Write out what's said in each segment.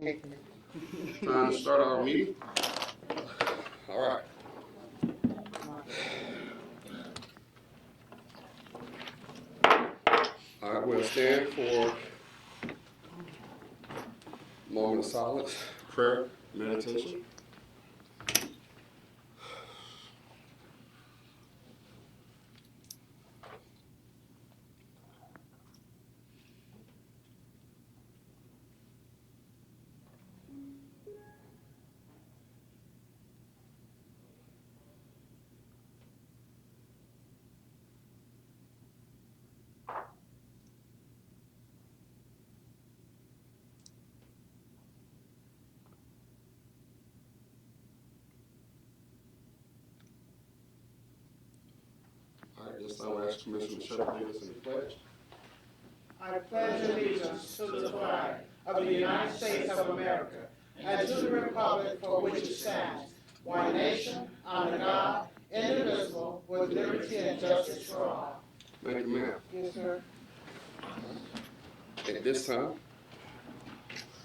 Time to start our meeting. All right. All right, we'll stand for a moment of silence, prayer, meditation. All right, this time I ask Commissioner Shepherd to lead us in the pledge. I pledge allegiance to the flag of the United States of America and to the republic for which it stands, one nation, under God, indivisible, with liberty and justice for all. Thank you, ma'am. Yes, sir. At this time,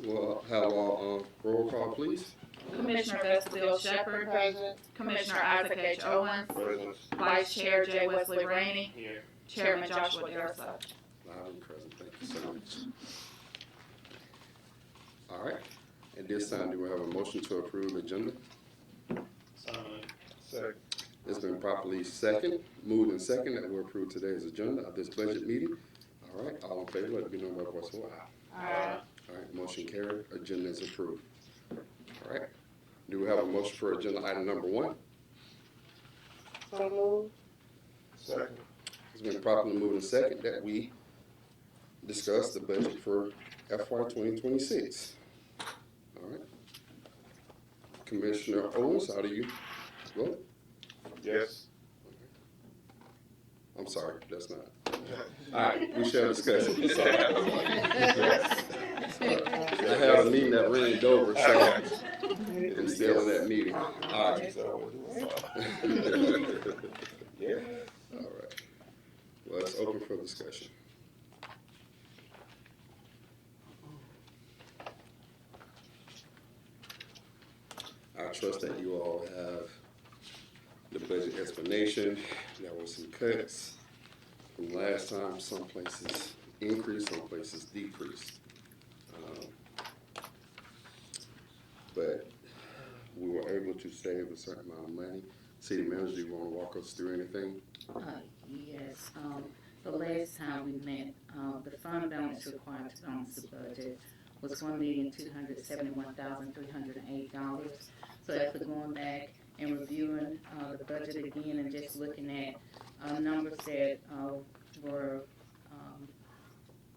we'll have our roll call, please. Commissioner Vestibule Shepherd. Present. Commissioner Isaac H. Owens. Present. Vice Chair J. Wesley Rainey. Here. Chairman Joshua Darso. Loud and present. Thank you so much. All right. At this time, do we have a motion to approve the agenda? Second. It's been properly moved and second that we approve today's agenda of this budget meeting. All right, all in favor, let it be known by voice of aye. Aye. All right, motion carried. Agenda is approved. All right. Do we have a motion for agenda item number 1? So moved. Second. It's been properly moved and second that we discuss the budget for FY 2026. All right. Commissioner Owens, how do you vote? Yes. I'm sorry, that's not. All right, we shall discuss it. Sorry. I had a meeting that ran over, so I'm still in that meeting. All right. Yeah. All right. Well, it's open for discussion. I trust that you all have the budget explanation. There were some cuts from last time. Some places increased, some places decreased. But we were able to save a certain amount of money. City manager, do you want to walk us through anything? Yes, the last time we met, the fund balance required to balance the budget was $1,271,308. So after going back and reviewing the budget again and just looking at numbers that were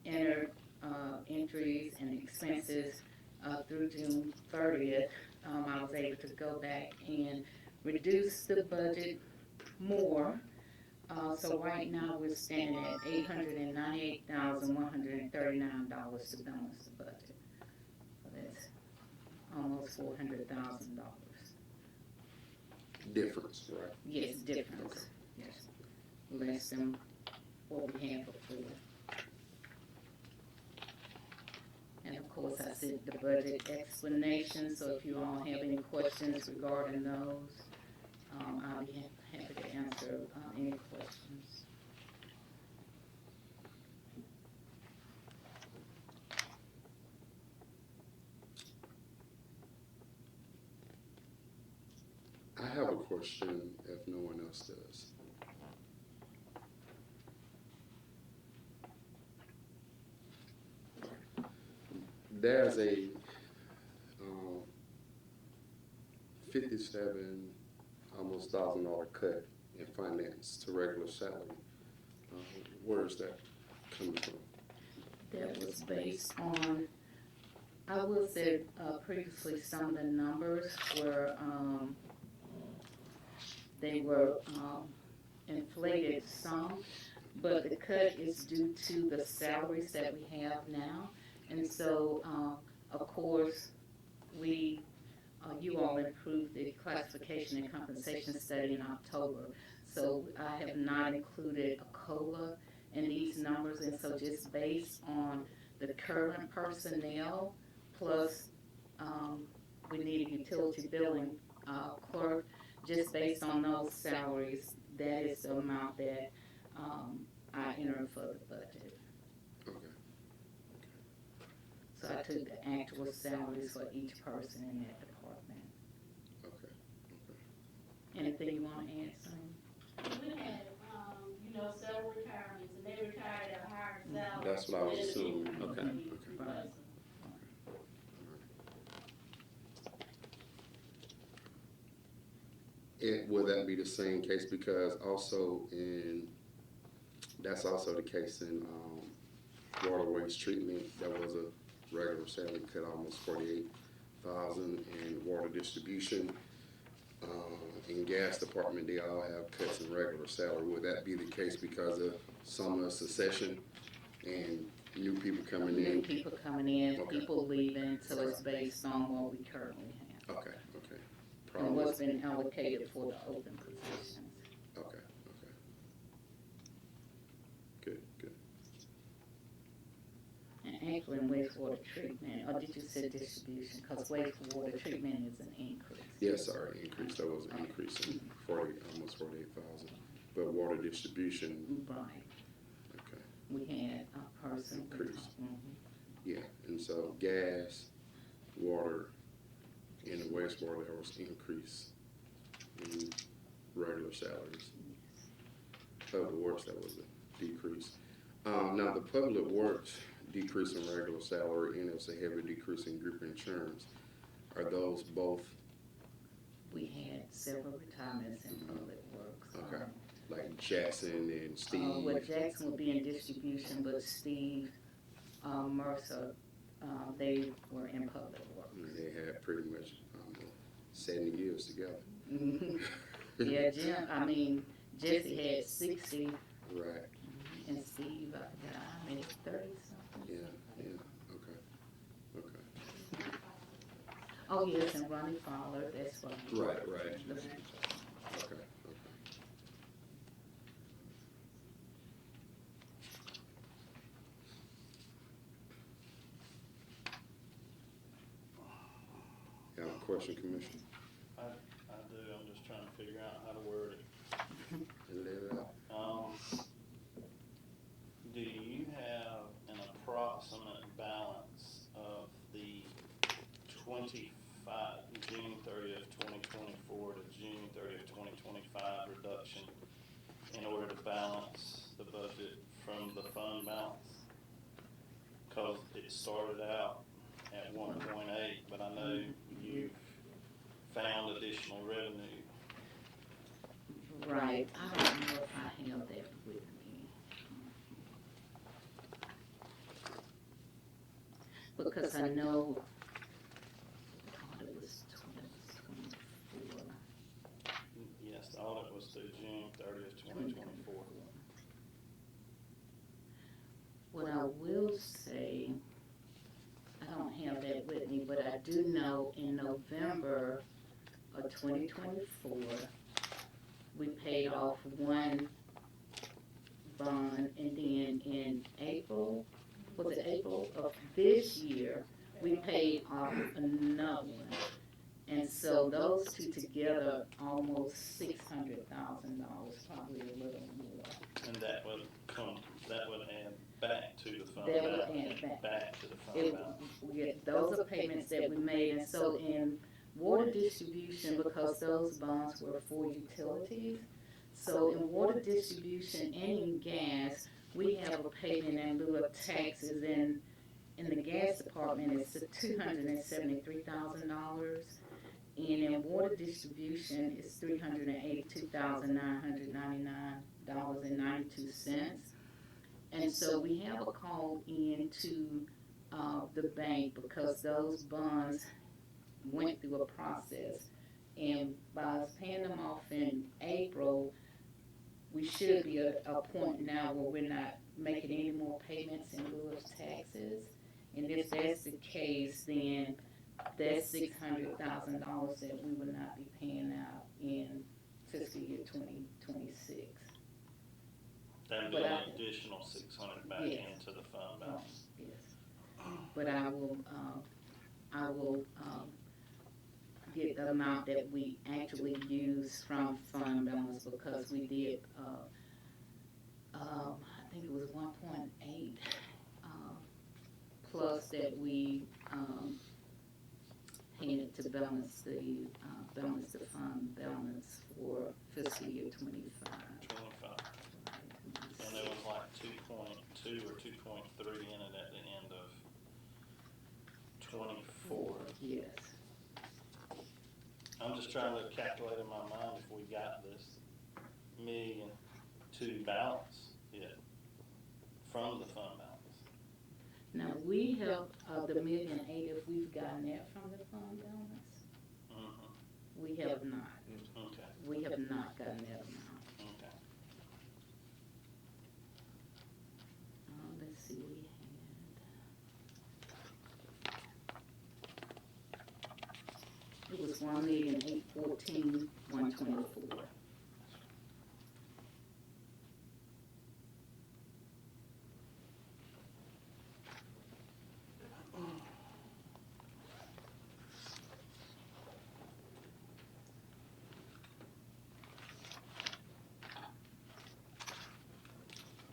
entered, entries and expenses through June 30th, I was able to go back and reduce the budget more. So right now we're standing at $898,139 to balance the budget. So that's almost $400,000. Difference, right? Yes, difference. Yes, less than what we had before. And of course, I said the budget explanation. So if you all have any questions regarding those, I'll be happy to answer any questions. I have a question if no one else does. There's a 57 almost $1,000 cut in finance to regular salary. Where is that coming from? That was based on, I will say previously some of the numbers were, they were inflated some, but the cut is due to the salaries that we have now. And so, of course, you all improved the classification and compensation study in October. So I have not included a COLA in these numbers, and so just based on the current personnel plus we need a utility billing, clerk, just based on those salaries, that is the amount that, I entered for the budget. Okay. So I took the actual salaries for each person in that department. Okay. Anything you wanna add, Sonia? We had, several retirements, and they retired at a higher salary. That's what I was assuming. Okay. Okay. Right. And will that be the same case? Because also that's also the case in water waste treatment. That was a regular salary cut, almost 48,000, and water distribution. In gas department, they all have cuts in regular salary. Would that be the case because of summer succession and new people coming New in? people coming in, Okay. people leaving, so it's based on what we currently have. Okay. And Problem. what's been allocated for the open positions. Okay. Good. And actually in wastewater treatment, or did you say distribution? Because wastewater treatment is an increase. Yes, sorry, increase. That was an increase in almost 48,000. But water distribution, Right, okay, we had a person. Increase. Mhm. yeah. And so gas, water, and the wastewater, there was increase in regular salaries. Public works, that was a decrease. Now the public works decrease in regular salary, and it was a heavy decrease in group insurance. Are those both We had several retirements in public works. Okay. like Jackson and Steve? Well, Jackson would be in distribution, but Steve, Mercer, they were in public works. They had pretty much 70 years together. Yeah, Jesse had 60, Right. and Steve, I forgot how many, 30 something. Yeah. Okay. Oh, yes, and Ronnie Fowler, that's right. Right. Okay. You have a question, Commissioner? I do, I'm just trying to figure out how to word it. Lay it out. Do you have an approximate balance of the June 30th, 2024 to June 30th, 2025 reduction in order to balance the budget from the fund balance? Cause it started out at 1.8, but I know you've found additional revenue. Right, I don't know if I have that with me. Because I know, I thought it was 2024. Yes, the audit was through June 30th, 2024. What I will say, I don't have that with me, but I do know in November of 2024, we paid off one bond, and then in April of this year, we paid off another one. And so those two together, almost $600,000, probably a little more. And that would add back to the fund That would balance. add back. To the fund It, balance. yeah, those are payments that we made, and so in water distribution, because those bonds were for utilities, so in water distribution and in gas, we have a payment in lieu of taxes. In the gas department, it's $273,000, and in water distribution, it's $382,999.92. And so we have a call into the bank because those bonds went through a process. And by us paying them off in April, we should be at a point now where we're not making any more payments in lieu of taxes. And if that's the case, then that's $600,000 that we will not be paying out in fiscal year 2026. That'd be But an additional 600 back Yes. into the fund balance. Yes. But I will the amount that we actually use from fund balance because we did, I think it was 1.8, plus that we, had to balance the fund balance for fiscal year 25. 25. And there was like 2.2 or 2.3 in it at the end of 24. Yes. I'm just trying to calculate in my mind if we got this million to balance yet from the fund balance. Now, we have, the 1,000,008, if we've gotten that from the fund balance, Mm-hmm. we have not. Okay, We have not gotten that amount. okay. Let's see, we had, it was 1,814,124.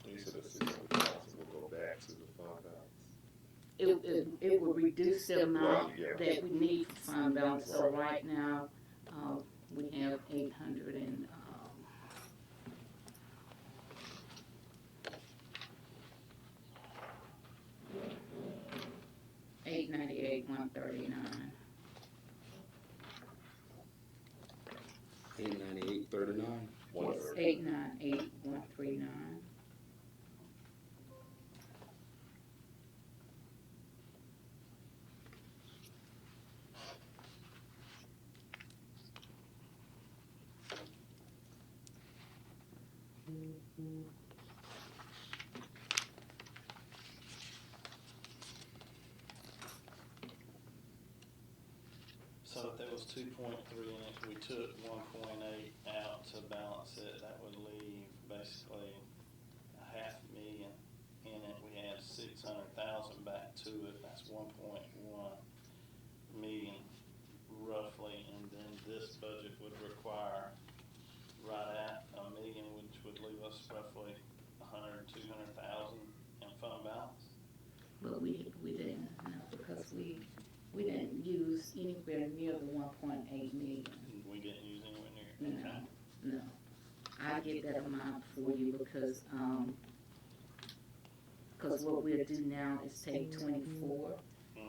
You said the 600,000 will go back to the fund balance. It will reduce the amount Yeah. that we need for fund balance. So right now, we have 800 and, 898, 139. 898.39. 130. 898, 139. So if there was 2.3 in it, we took 1.8 out to balance it, that would leave basically $500,000 in it. We add 600,000 back to it, that's 1.1 million roughly, and then this budget would require right at $1 million, which would leave us roughly 200,000 in fund balance. But we didn't, no, because we didn't use anywhere near the 1.8 million. We didn't use anywhere near. No, Okay. no. I get that amount for you because what we'll do now is take 24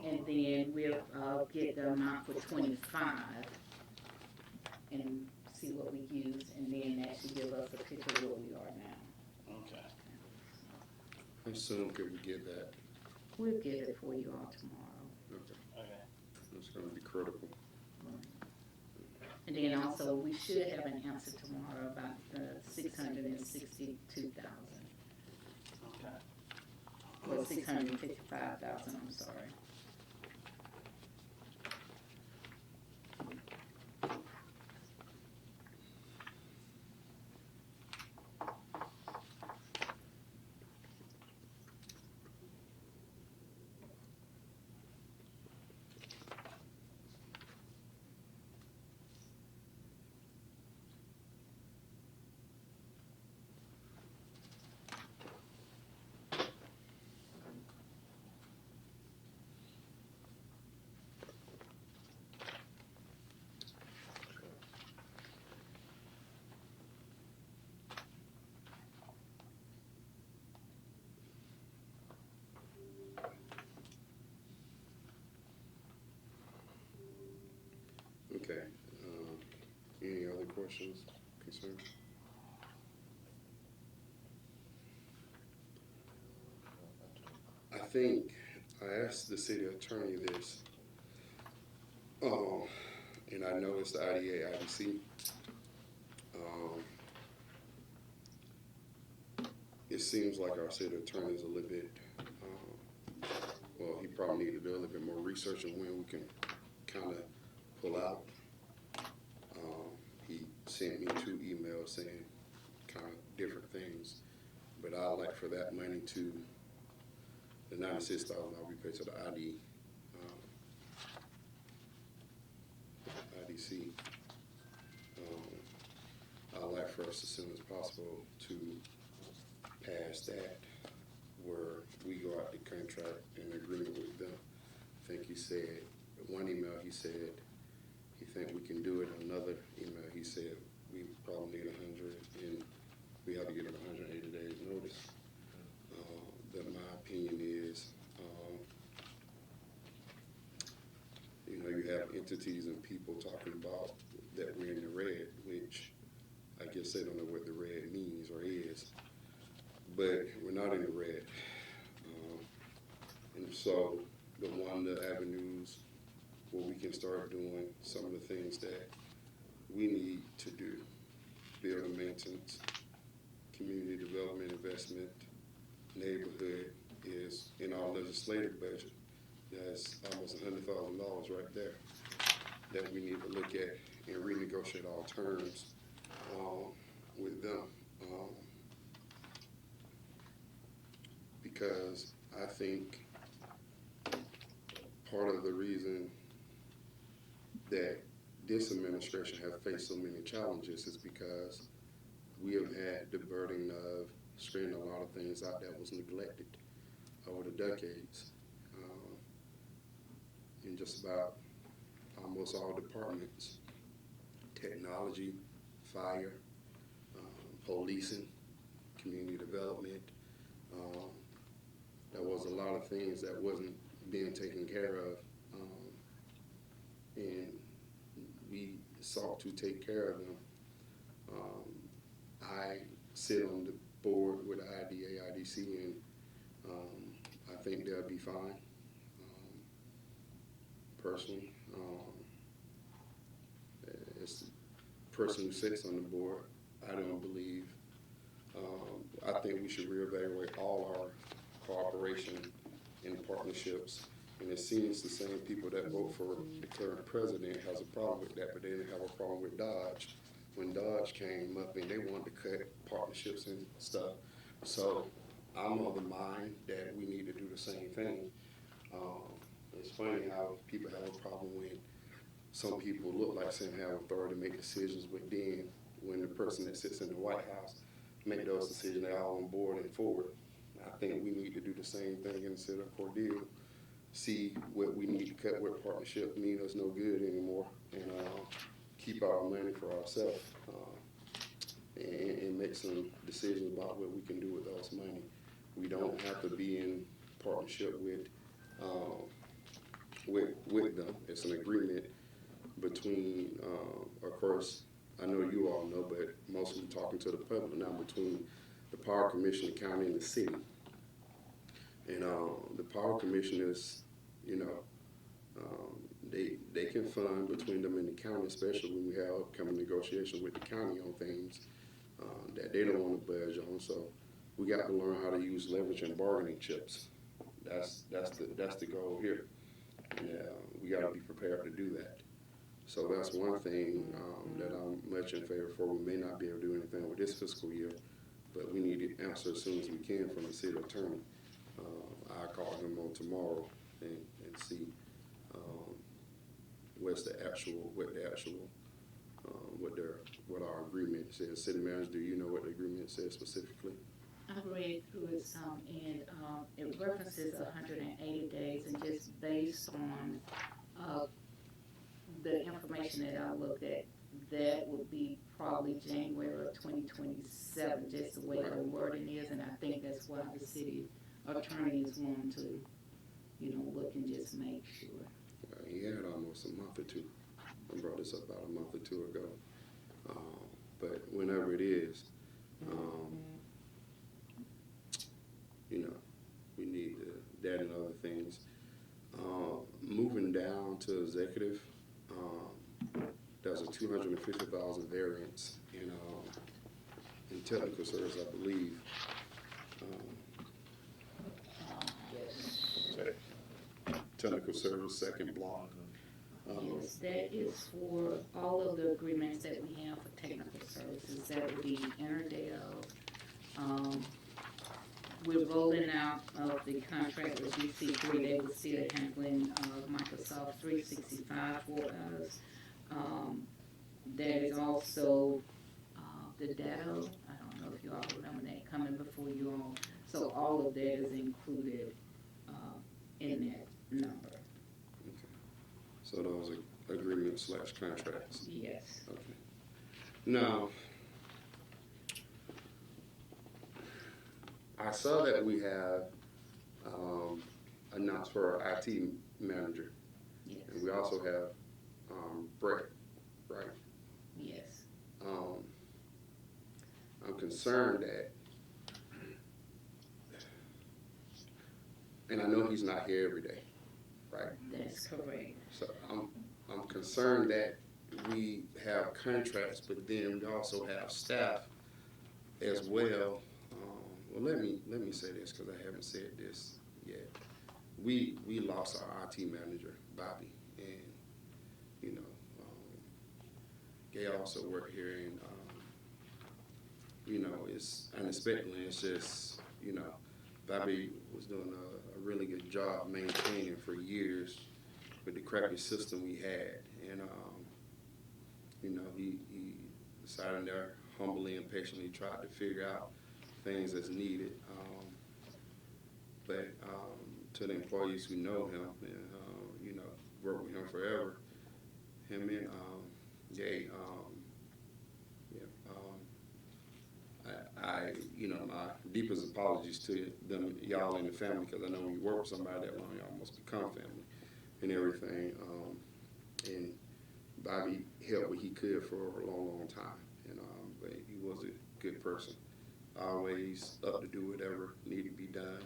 and then we'll get the amount for 25 and see what we use and then actually give us a picture of where we are now. Okay. How soon could we get that? We'll get it for you all tomorrow. Okay, Okay. that's gonna be critical. And then also, we should have an answer tomorrow about the 662,000, Okay. or 655,000, I'm sorry. Okay, any other questions, concerns? I think I asked the city attorney this, and I know it's the IDA, IDC. It seems like our city attorney is a little bit, well, he probably need to do a little bit more research on when we can kind of pull out. He sent me 2 emails saying kind of different things, but I'd like for that money to, the 96,000 I'll be paid to the IDC IDC. I'd like for us as soon as possible to pass that, where we go out the contract in agreement with them. I think he said, one email he said, he think we can do it. Another email he said, we probably need 100 and we have to give them 180 days notice. But my opinion is, you know, you have entities and people talking about that we're in the red, which I guess they don't know what the red means or is, but we're not in the red. And so the avenues where we can start doing some of the things that we need to do, building maintenance, community development investment, neighborhood, is in our legislative budget. That's almost $100,000 right there that we need to look at and renegotiate our terms with them. Because I think part of the reason that this administration has faced so many challenges is because we have had the burden of straightening a lot of things out that was neglected over the decades. In just about almost all departments, technology, fire, policing, community development. There was a lot of things that wasn't being taken care of, and we sought to take care of them. I sit on the board with IDA, IDC, and I think they'll be fine. Personally, as the person who sits on the board, I don't believe, I think we should reevaluate all our cooperation and partnerships. And it seems the same people that vote for the current president has a problem with that, but they didn't have a problem with Dodge. When Dodge came up and they wanted to cut partnerships and stuff. So I'm of the mind that we need to do the same thing. It's funny how people have a problem when some people look like they have authority to make decisions, but then when the person that sits in the White House make those decisions, they're all on board and forward. I think we need to do the same thing instead of Cordele. See what we need to cut, what partnership mean us no good anymore, and keep our money for ourselves, and make some decisions about what we can do with those money. We don't have to be in partnership with them. It's an agreement between, of course, I know you all know, but mostly talking to the public now, between the Power Commission, the county, and the city. And the Power Commissioners, you know, they can fund between them and the county, especially when we have upcoming negotiations with the county on things that they don't want to budge on. So we got to learn how to use leverage and bargaining chips. That's the goal here. And we got to be prepared to do that. So that's one thing that I'm much in favor for. We may not be able to do anything with this fiscal year, but we need to answer as soon as we can from the city attorney. I'll call him on tomorrow and see what our agreement says. City manager, do you know what the agreement says specifically? I read through it some, and it references 180 days, and just based on the information that I looked at, that would be probably January of 2027, just the way the wording is, and I think that's why the city attorney is wanting to, you know, look and just make sure. He had almost a month or two. I brought this up about a month or two ago. But whenever it is, you know, we need that and other things. Moving down to executive, there's a $250,000 variance in technical service, I believe. Technical service, second block. Yes, that is for all of the agreements that we have for technical services. That would be Interdale. We're rolling out of the contract with DC3. They were still handling Microsoft 365 for us. There is also the data. I don't know if you all remember that coming before you all. So all of that is included in that number. So those are agreements / contracts. Yes. Okay. Now, I saw that we have announced for our IT manager, Yes. and we also have Brett, right? Yes. I'm concerned that, and I know he's not here every day, right? That's correct. So I'm concerned that we have contracts, but then we also have staff as well. Well, let me say this because I haven't said this yet. We lost our IT manager, Bobby, and you know, Gay also worked here, and you know, it's unexpectedly. It's just, you know, Bobby was doing a really good job maintaining for years with the crappy system we had, and you know, he decided there humbly and patiently tried to figure out things as needed. But to the employees who know him and you know, work with him forever, him and Jay, I you know, my deepest apologies to them, y'all in the family, because I know when you work with somebody that long, you almost become family and everything. And Bobby helped what he could for a long time, and but he was a good person, always up to do whatever needed to be done,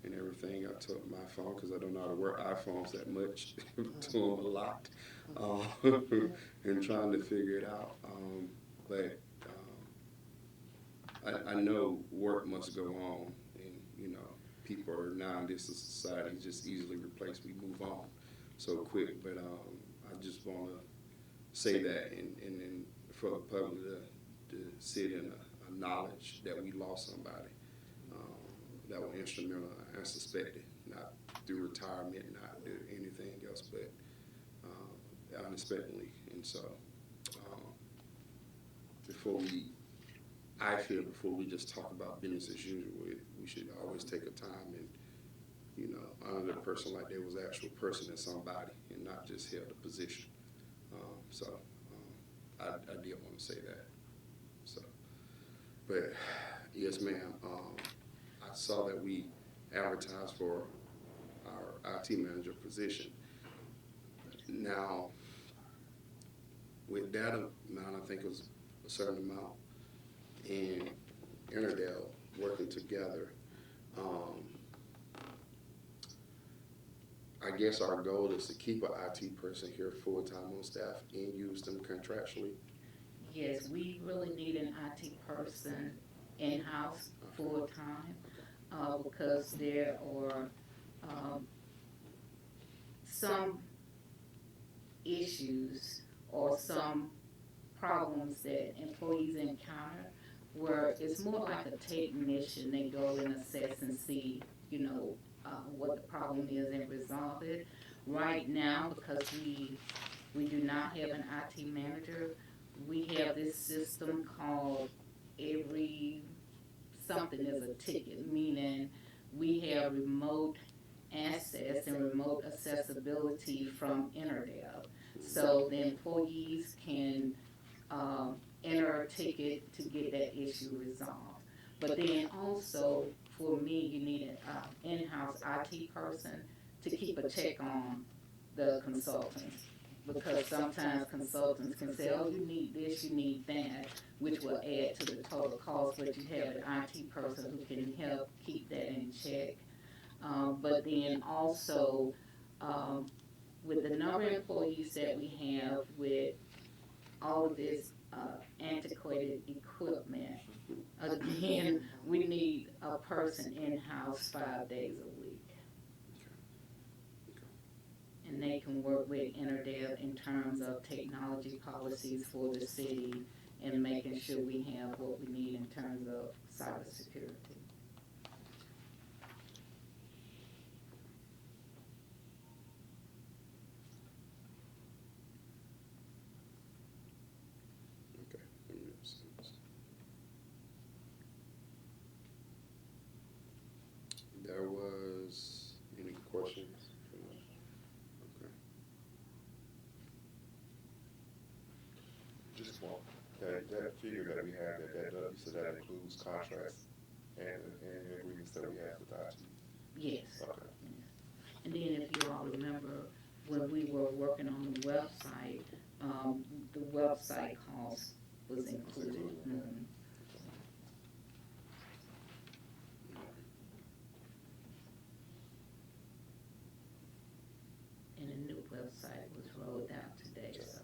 and everything. I took my phone because I don't know how to work iPhones that much to him a lot, and trying to figure it out. But I know work must go on, and you know, people are now in this society just easily replaced. We move on so quick, but I just want to say that, and for the public to sit in a knowledge that we lost somebody that was instrumental, unsuspected, not through retirement, not through anything else, but unexpectedly. And so, I feel before we just talk about business as usual, we should always take a time and, you know, honor the person like they was an actual person and somebody, and not just held a position. I did want to say that. So, but yes, ma'am. I saw that we advertised for our IT manager position. Now, with that amount, I think it was a certain amount, and Interdale working together, I guess our goal is to keep an IT person here full-time on staff and use them contractually. Yes, we really need an IT person in-house full-time, because there are some issues or some problems that employees encounter where it's more like a technician. They go and assess and see, you know, what the problem is and resolve it. Right now, because we do not have an IT manager, we have this system called every something is a ticket, meaning we have remote access and remote accessibility from Interdale. So the employees can enter a ticket to get that issue resolved. But then also, for me, you need an in-house IT person to keep a check on the consultants. Because sometimes consultants can say, oh, you need this, you need that, which will add to the total cost, but you have an IT person who can help keep that in check. But then also, with the number of employees that we have, with all of this antiquated equipment, again, we need a person in-house 5 days a week. And they can work with Interdale in terms of technology policies for the city and making sure we have what we need in terms of cybersecurity. figure that we have so that includes contracts and agreements that we have with IT. Yes. Okay. And then if you all remember, when we were working on the website, the website cost was included. Mhm. And a new website was rolled out today, so.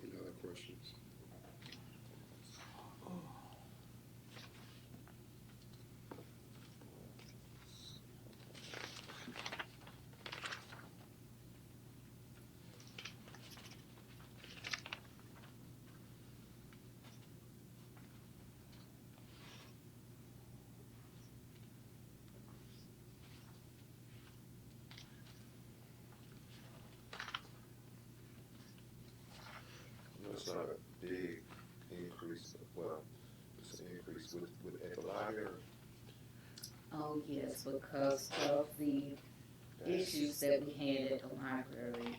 Any other questions? It's not a big increase, but well, it's an increase with at the library. Oh, yes, because of the issues that we had at the library.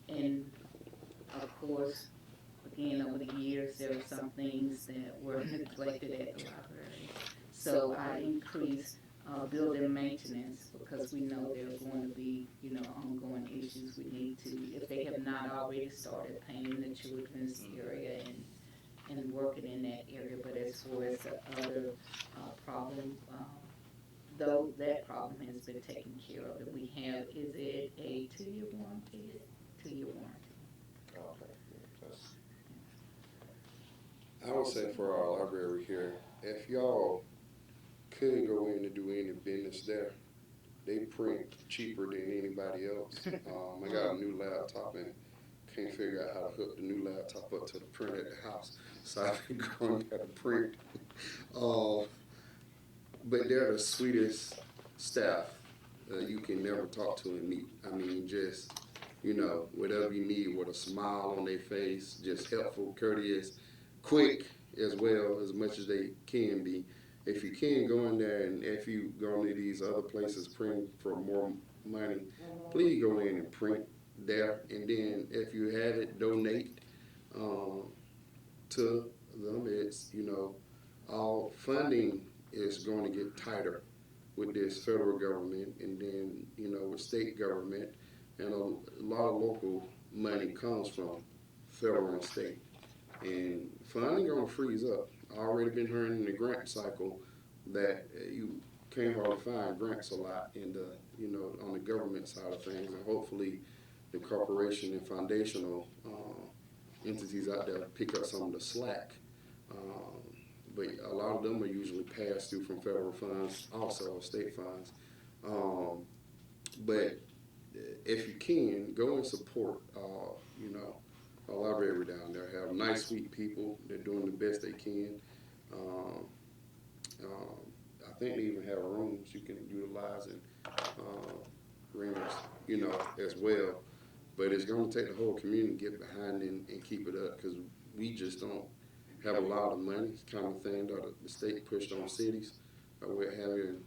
And of course, again, over the years, there were some things that were neglected at the library. So I increased building maintenance because we know there are going to be, ongoing issues. We need to, if they have not already started painting the children's area and working in that area. But as far as the other problem, though that problem has been taken care of, and we have, is it a 2-year warranty? 2-year warranty. Okay. That's, I would say for our library here, if y'all could go in and do any business there, they print cheaper than anybody else. I got a new laptop and can't figure out how to hook the new laptop up to the printer at the house, so I've been going there to print. But they're the sweetest staff you can never talk to and meet. I mean, just, whatever you need with a smile on their face, just helpful, courteous, quick as well, as much as they can be. If you can go in there, and if you go into these other places print for more money, please go in and print there. And then if you have it, donate to them. It's, all funding is going to get tighter with this federal government, and then, with state government, and a lot of local money comes from federal and state. And funding gonna freeze up. I already been hearing in the grant cycle that you can't hardly find grants a lot in the, on the government side of things, and hopefully the corporation and foundational entities out there pick up some of the slack. But a lot of them are usually passed through from federal funds, also state funds. But if you can, go and support, a library down there. Have nice, sweet people. They're doing the best they can. I think they even have rooms you can utilize and renters, as well. But it's going to take the whole community to get behind and keep it up, because we just don't have a lot of money. It's kind of thing that the state pushed on cities. We're having,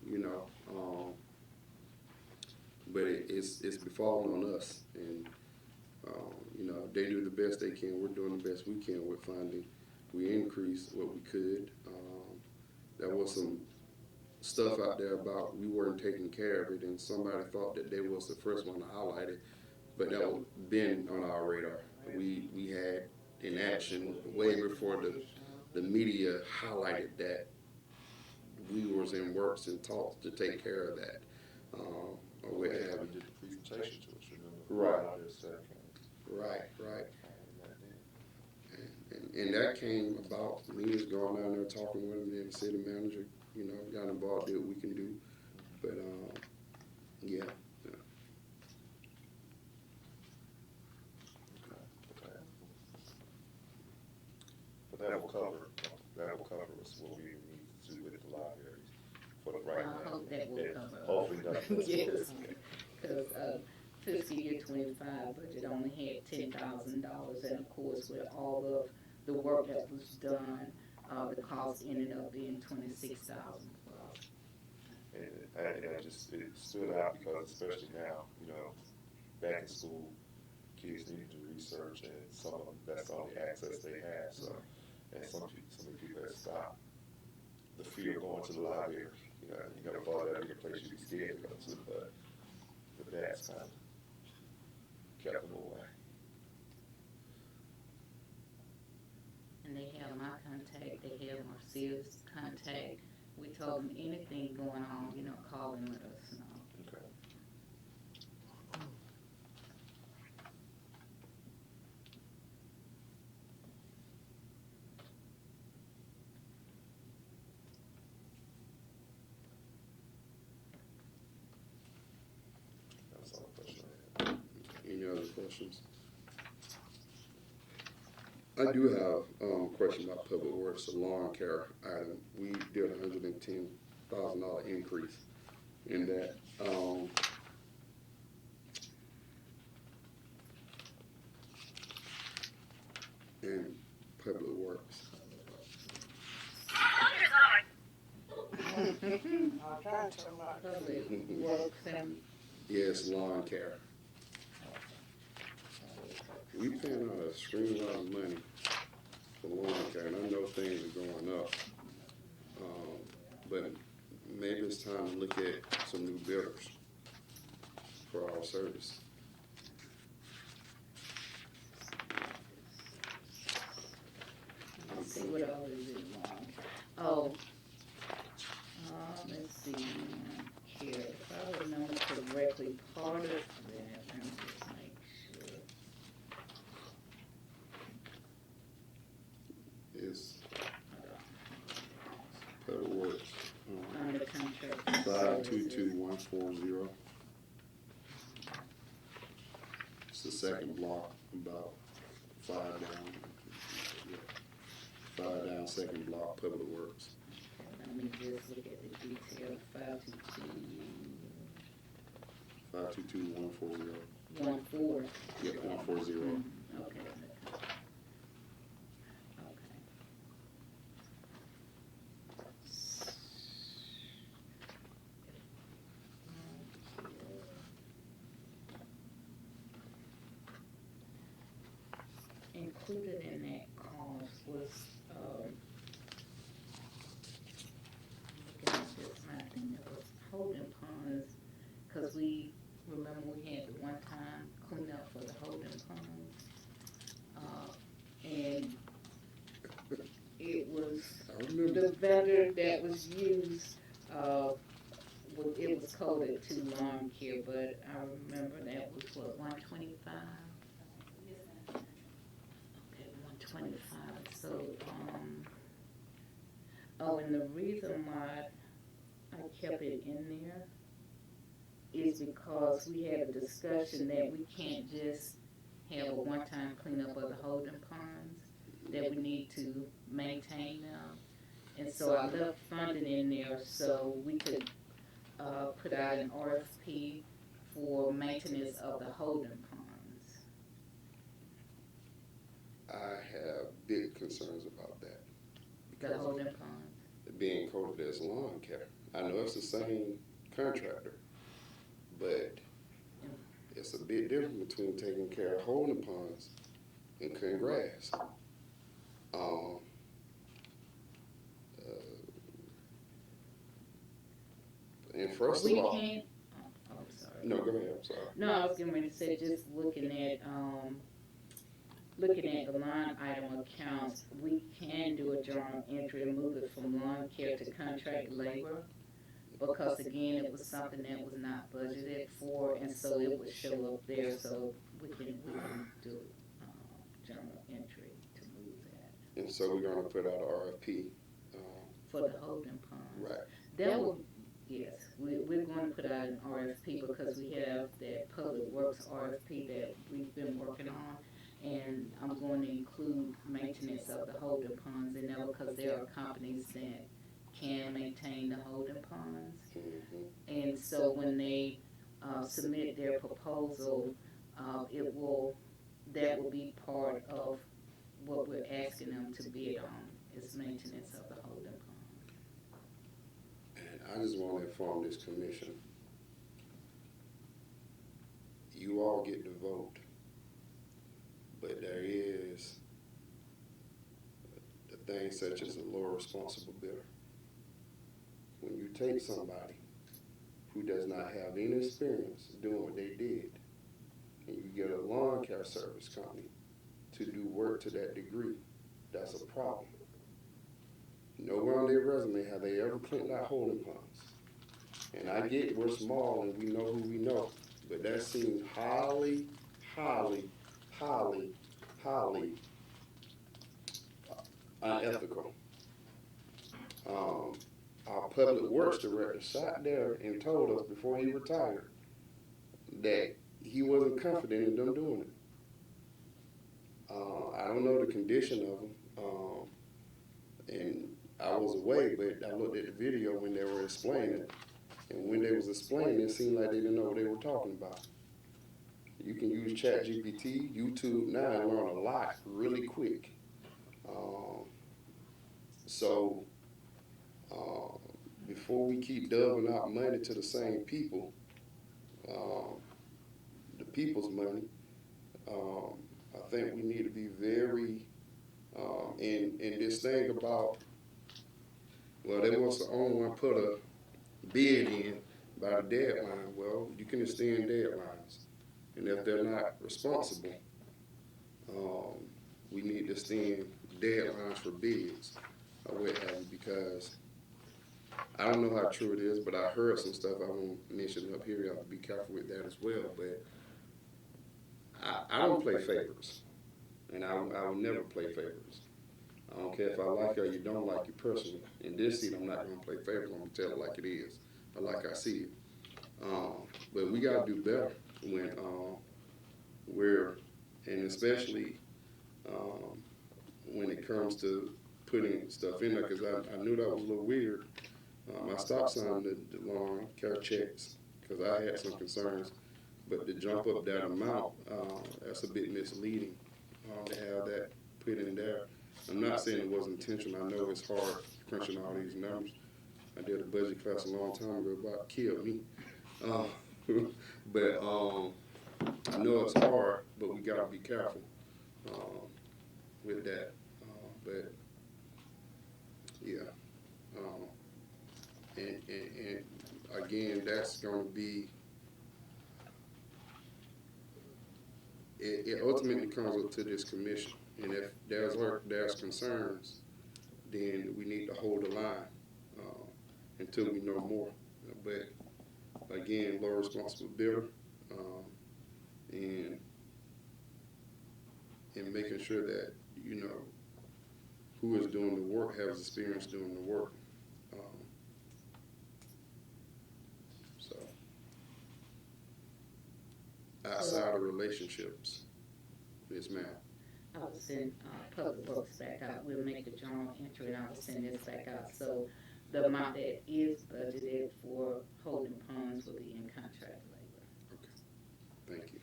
but it's befalling on us. And they do the best they can. We're doing the best we can with funding. We increased what we could. There was some stuff out there about we weren't taking care of it, and somebody thought that they was the first one to highlight it, but that was been on our radar. We had in action way before the media highlighted that we was in works and talks to take care of that. Or what have we you. did the presentation to us, Right. Right. Right. And that came about me just going down there talking with him, and the city manager, got involved, did what we can do. But yeah. But that will cover that will cover us what we need to do with the libraries for the right I now. hope that will And cover us. hopefully nothing else. Yes, because, fiscal year 25 budget only had $10,000, and of course, with all of the work that was done, the cost ended up being 26,000 plus. And I just, it stood out because especially now, you know, back in school, kids need to do research, and some of them, that's the only access they have, so. And some many people have stopped the fear of going to the library. You know, you never thought that'd be a place you'd be scared to go to, but that's kind of kept them away. And they have my contact, they have Marcia's contact. We told them anything going on, you know, call and let us know. Okay. That's all the question I have. Any other questions? I do have a question about Public Works, the lawn care item. We did $110,000 increase in that. In Public Works. I'm trying to tell my. Public Works and Yes, lawn care. We paying out a screaming lot of money for lawn care, and I know things are going up. But maybe it's time to look at some new bidders for our service. let's see what all is in lawn. Oh, let's see, here, if I remember correctly, part of that, let me just make sure. It's Public Works, Under contract. 522140. It's the second block, about 5 down. Yeah. 5 down, second block, Public Works. Let me just look at the detail, 522140. 522-140. Yep, 140. Okay. Okay. Included in that cost was, looking at this, I think it was holding ponds, cause we, remember we had the one-time cleanup for the holding ponds. And it was, I remember. the vendor that was used, it was coded to lawn care, but I remember that was what, 125? Okay, 125, so, oh, and the reason why I kept it in there is because we had a discussion that we can't just have a one-time cleanup of the holding ponds, that we need to maintain them. And so I left funding in there so we could, put out an RFP for maintenance of the holding ponds. I have big concerns about that. The holding ponds. Being coded as lawn care. I know it's the same contractor, but it's a big difference between taking care of holding ponds and cutting grass. And first of We all, can't, oh, sorry. no, go ahead, I'm sorry. No, I was getting ready to say, just looking at the line item accounts, we can do a journal entry and move it from lawn care to contract labor. Because again, it was something that was not budgeted for, and so it would show up there, so we can do, journal entry to move that. And so we're gonna put out an RFP. For the holding pond. Right. That will, yes, we're going to put out an RFP because we have that Public Works RFP that we've been working on. And I'm I'm going to include maintenance of the holding ponds in there because there are companies that can maintain the holding ponds. Mhm. And so when they submit their proposal, that will be part of what we're asking them to bid on, is maintenance of the holding pond. And I just want to inform this commission, you all get to vote, but there is a thing such as a lower responsible bidder. When you take somebody who does not have any experience doing what they did, and you get a lawn care service company to do work to that degree, that's a problem. Nowhere on their resume have they ever cleaned out holding ponds. And I get we're small and we know who we know, but that seems highly, highly, highly, highly unethical. Our public works director sat there and told us before he retired that he wasn't confident in them doing it. I don't know the condition of them, and I was away, but I looked at the video when they were explaining it, and when they was explaining, it seemed like they didn't know what they were talking about. You can use ChatGPT, YouTube now, and learn a lot really quick. So before we keep delving out money to the same people, the people's money, I think we need to be very, and this thing about, well, they was the only one put a bid in by the deadline. Well, you can extend deadlines, and if they're not responsible, we need to extend deadlines for bids or what have you, because I don't know how true it is, but I heard some stuff I won't mention up here. You have to be careful with that as well. But I don't play favorites, and I will never play favorites. I don't care if I like you or you don't like you personally. In this seat, I'm not going to play favorites. I'm going to tell it like it is, or like I see it. But we got to do better when and especially when it comes to putting stuff in there, because I knew that was a little weird. I stopped signing the lawn care checks because I had some concerns, but to jump up that amount, that's a bit misleading to have that put in there. I'm not saying it wasn't intentional. I know it's hard crunching all these numbers. I did a budget class a long time ago, about killed me. But I know it's hard, but we gotta be careful with that. But yeah, and again, that's gonna be. It ultimately comes up to this commission, and if there's concerns, then we need to hold the line until we know more. But again, low responsible bidder, and making sure that who is doing the work has experience doing the work. So outside of relationships, yes, ma'am. I will send Public Works back out. We'll make a journal entry and I will send this back out. So the amount that is budgeted for holding ponds will be in contract labor. Okay, thank you.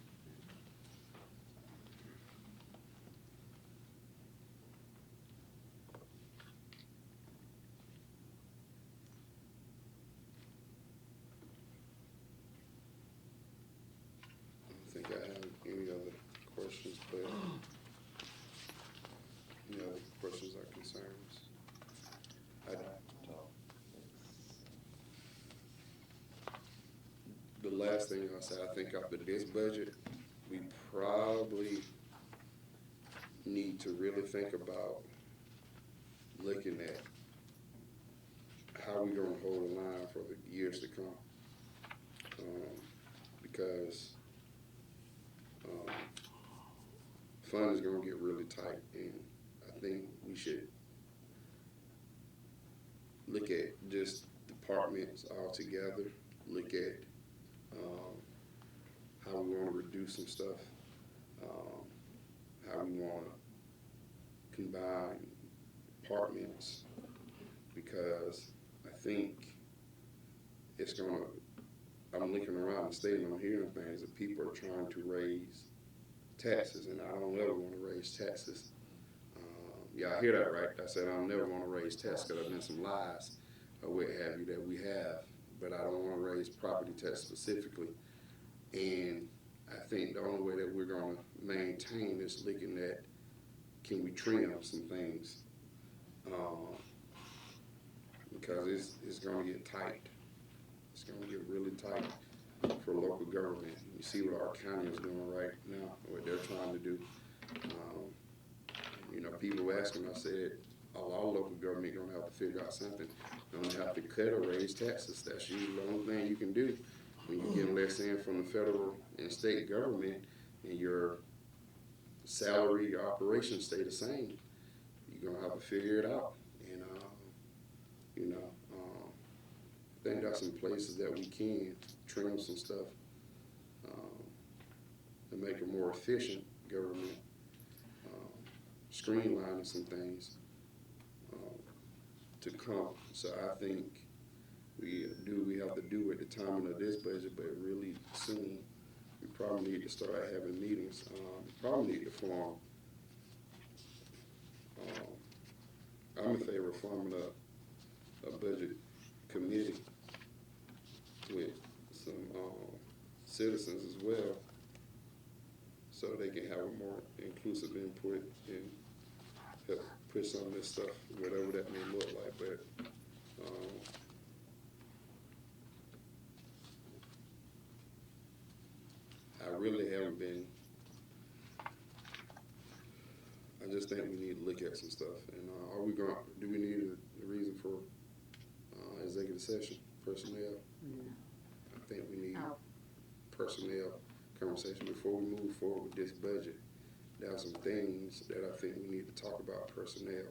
I don't think I have any other questions, but any other questions or concerns? The last thing I'll say, I think after this budget, we probably need to really think about looking at how we're going to hold the line for the years to come. Because funding is going to get really tight, and I think we should look at just departments all together, look at how we want to reduce some stuff, how we want to can buy apartments, because I think it's gonna, I'm looking around the state and I'm hearing things that people are trying to raise taxes, and I don't ever wanna raise taxes. Yeah, I hear that, right? I said I don't never wanna raise taxes, cause there's been some lies or what have you that we have, but I don't wanna raise property tax specifically. And I think the only way that we're gonna maintain is looking at, can we trim some things? Because it's gonna get tight. It's gonna get really tight for local government. You see what our county is doing right now, what they're trying to do. You know, people asking, I said, all local government gonna have to figure out something. You're gonna have to cut or raise taxes. That's usually the only thing you can do when you get less in from the federal and state government, and your salary, your operations stay the same. You're gonna have to figure it out. And you know, I think there's some places that we can trim some stuff to make it more efficient government, streamlining some things to come. So I think we have to do at the timing of this budget, but really soon. We probably need to start having meetings. Probably need to form. I'm in favor of forming a budget committee with some citizens as well, so they can have a more inclusive input and help push some of this stuff, whatever that may look like. But I really haven't been. I just think we need to look at some stuff. And are we going? Do we need a reason for executive session personnel? No. I think we need personnel conversation before we move forward with this budget. There are some things that I think we need to talk about personnel.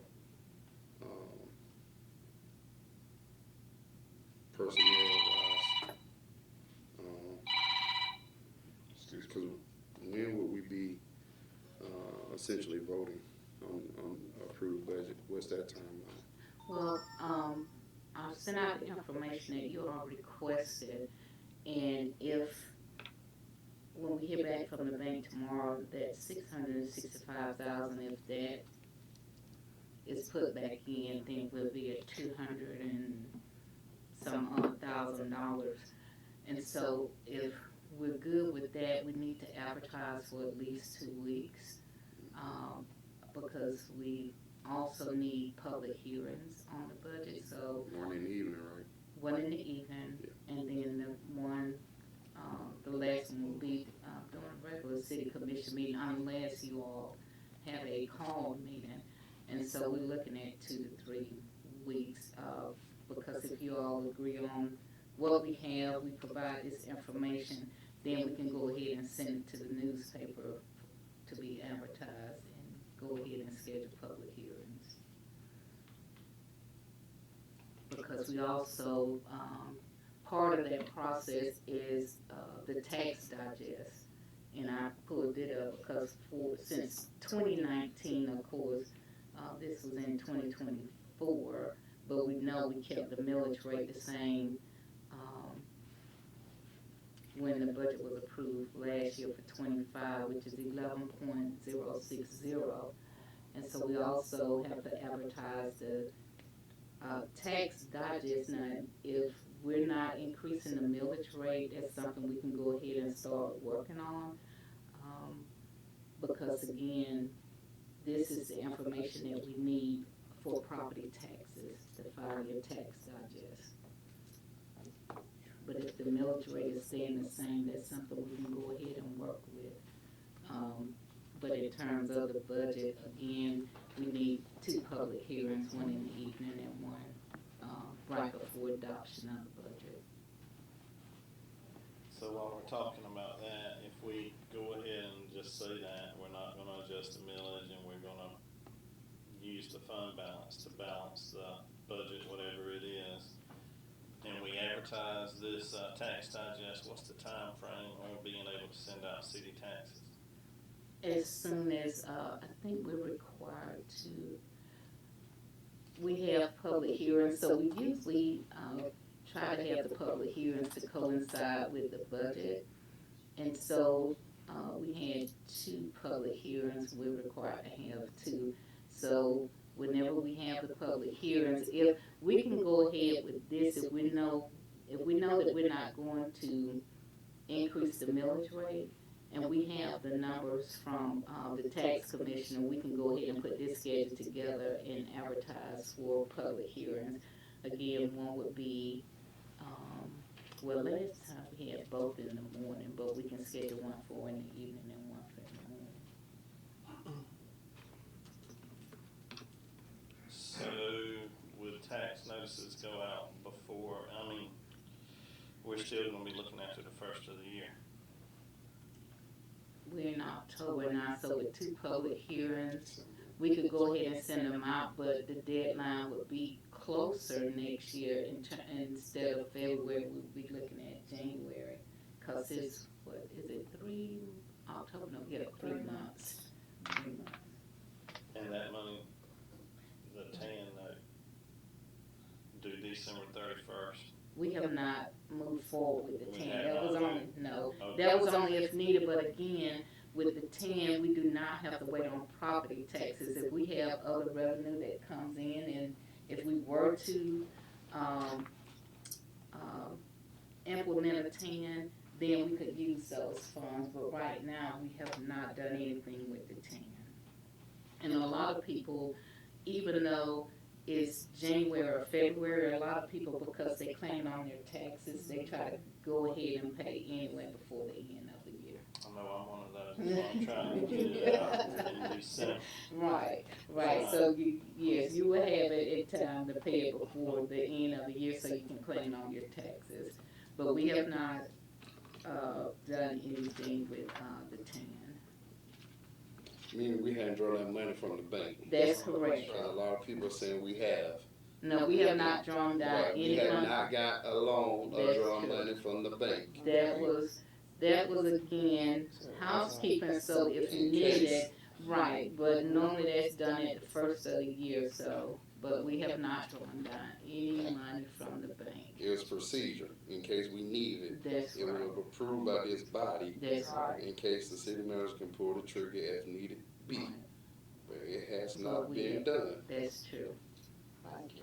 Personnel wise, because when would we be essentially voting on approved budget? What's that timeline? Well, I'll send out the information that you all requested, and if, when we hear back from the bank tomorrow, that $665,000, if that is put back in, then we'll be at $200 and some odd $1,000. And so if we're good with that, we need to advertise for at least 2 weeks, because we also need public hearings on the budget. So One in the evening, right? one in the evening, and then the one, the last one will be during a regular city commission meeting, unless you all have a call meeting. And so we're looking at 2 to 3 weeks, because if you all agree on what we have, we provide this information, then we can go ahead and send it to the newspaper to be advertised and go ahead and schedule public hearings. Because we also, part of that process is the tax digest. And I pulled it up because since 2019, of course, this was in 2024, but we know we kept the millage rate the same when the budget was approved last year for 25, which is 11.060. And so we also have to advertise the tax digest. Now, if we're not increasing the millage rate, that's something we can go ahead and start working on. Because again, this is the information that we need for property taxes, the 5-year tax digest. But if the millage rate is staying the same, that's something we can go ahead and work with. But in terms of the budget, again, we need 2 public hearings, one in the evening and one right before adoption of the budget. So while we're talking about that, if we go ahead and just say that we're not gonna adjust the millage and we're gonna use the fund balance to balance the budget, whatever it is, and we advertise this tax digest, what's the time frame on being able to send out city taxes? as soon as, I think we're required to, we have public hearings, so we usually, try to have the public hearings to coincide with the budget. And so, we had 2 public hearings, we're required to have 2. So whenever we have the public hearings, if we can go ahead with this, if we know that we're not going to increase the millage rate, and we have the numbers from, the tax commissioner, we can go ahead and put this schedule together and advertise for public hearings. Again, one would be, well, last time we had both in the morning, but we can schedule one for in the evening and one for in the morning. So, would tax notices go out before, I mean, we're still gonna be looking after the first of the year. We're in October now, so with 2 public hearings, we could go ahead and send them out, but the deadline would be closer next year instead of February, we'll be looking at January. Cause it's, what, is it 3, October, no, yeah, 3 months. 3 months. And that money, the tan note, due December 31st. We have not moved forward with the We 10, have that was not. only, no, Okay. that was only if needed, but again, with the 10, we do not have to wait on property taxes. If we have other revenue that comes in, and if we were to, implement a 10, then we could use those funds, but right now, we have not done anything with the 10. And a lot of people, even though it's January or February, a lot of people, because they claim on their taxes, they try to go ahead and pay anyway before the end of the year. I know I'm one of those, so I'm trying to get it out in December. Right, so yes, you will have it in time to pay it before the end of the year, so you can claim on your taxes. But we have not, done anything with, the 10. Meaning we hadn't drawn that money from the bank. That's correct. A lot of people are saying we have. No, we have not drawn down Right, we any have money. not got a loan or That's drawn true. money from the bank. That was again, housekeeping, so if In needed, case. right, but normally that's done at the first of the year, so, but we have not drawn down any money from the bank. It was procedure in case we needed it. That's It was right, approved by this body that's right. in case the city managers can pull the trigger if needed be. Right. But it has But not we- been done. That's true. Thank you.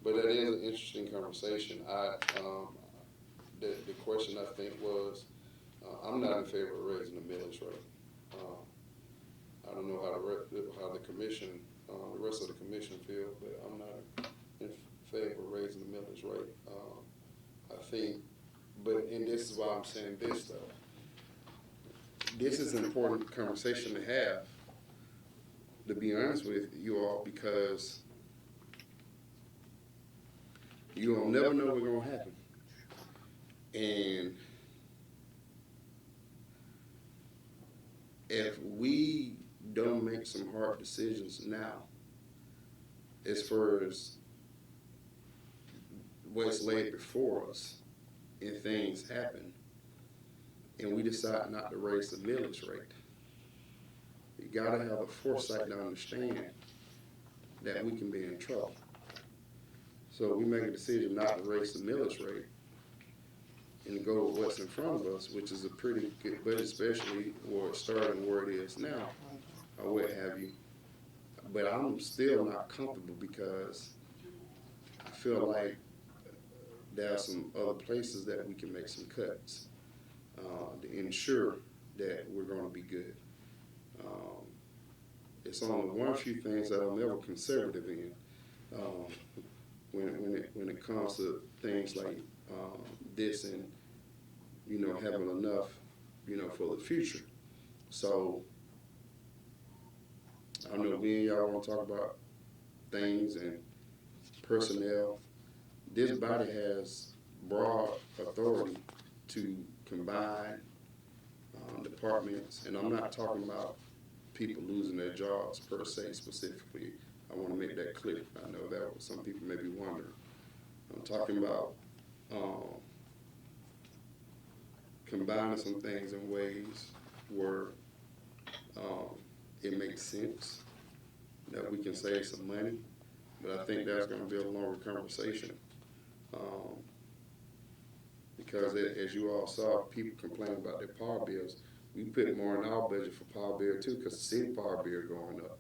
But that is an interesting conversation. The question I think was, I'm not in favor of raising the millage rate. I don't know how the commission, the rest of the commission feel, but I'm not in favor of raising the millage rate. I think, and this is why I'm saying this though. This is an important conversation to have, to be honest with you all, because you'll never know what's gonna happen. And if we don't make some hard decisions now, as far as what's laid before us, and things happen, and we decide not to raise the millage rate, you gotta have a foresight to understand that we can be in trouble. So we make a decision not to raise the millage rate and go with what's in front of us, which is a pretty good budget, especially starting where it is now, or what have you. But I'm still not comfortable because I feel like there are some other places that we can make some cuts to ensure that we're gonna be good. It's only one few things that I'm never conservative in. When it comes to things like this and having enough for the future. So I know me and y'all want to talk about things and personnel. This body has broad authority to combine departments, and I'm not talking about people losing their jobs per se specifically. I want to make that clear. I know that some people may be wondering. I'm talking about combining some things in ways where it makes sense that we can save some money. But I think that's going to be a longer conversation. Um, because as you all saw, people complain about their power bills. We put more in our budget for power bill too, because the city power bill going up.